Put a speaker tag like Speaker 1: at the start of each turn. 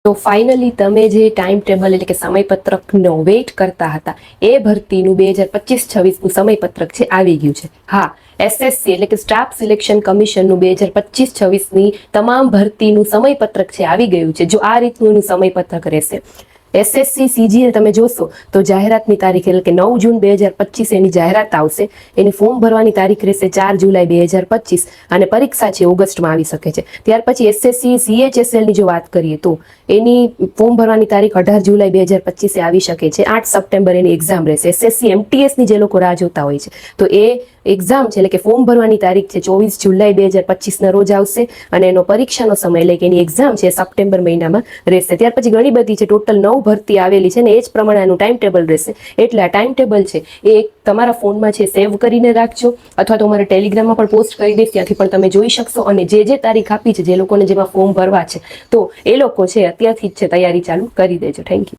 Speaker 1: તો ફાઇનલી તમે જે ટાઈમ ટેબલ એટલે કે સમયપત્રકનો વેઇટ કરતા હતા એ ભરતીનું 2025-26નું સમયપત્રક છે આવી ગયું છે. હા, એસએસસી એટલે કે સ્ટાફ સિલેક્શન કમિશનનું 2025-26ની તમામ ભરતીનું સમયપત્રક છે આવી ગયું છે. જો આ રીતનું એનું સમયપત્રક રહેશે. એસએસસી સીજીએ તમે જોશો તો જાહેરાતની તારીખ એટલે કે 9 જૂન 2025 એની જાહેરાત આવશે. એની ફોર્મ ભરવાની તારીખ રહેશે 4 જુલાઈ 2025 અને પરીક્ષા છે ઓગસ્ટમાં આવી શકે છે. ત્યાર પછી એસએસસી સીએચએસએલની જો વાત કરીએ તો એની ફોર્મ ભરવાની તારીખ 18 જુલાઈ 2025 આવી શકે છે. 8 સપ્ટેમ્બર એની એક્ઝામ રહેશે. એસએસસી એમટીએસની જે લોકો રાહ જોતા હોય છે તો એ એક્ઝામ છે એટલે કે ફોર્મ ભરવાની તારીખ છે 24 જુલાઈ 2025ના રોજ આવશે અને એનો પરીક્ષાનો સમય એટલે કે એની એક્ઝામ છે સપ્ટેમ્બર મહિનામાં રહેશે. ત્યાર પછી ઘણી બધી છે ટોટલ 9 ભરતી આવેલી છે ને એ જ પ્રમાણે આનું ટાઈમ ટેબલ રહેશે. એટલે આ ટાઈમ ટેબલ છે એ તમારા ફોનમાં છે સેવ કરીને રાખજો અથવા તો અમારા ટેલિગ્રામમાં પણ પોસ્ટ કરી દઈશ, ત્યાંથી પણ તમે જોઈ શકશો. અને જે તારીખ આપી છે જે લોકોને જેમાં ફોર્મ ભરવા છે તો એ લોકો છે અત્યારથી જ છે તૈયારી ચાલુ કરી દેજો. Thank you.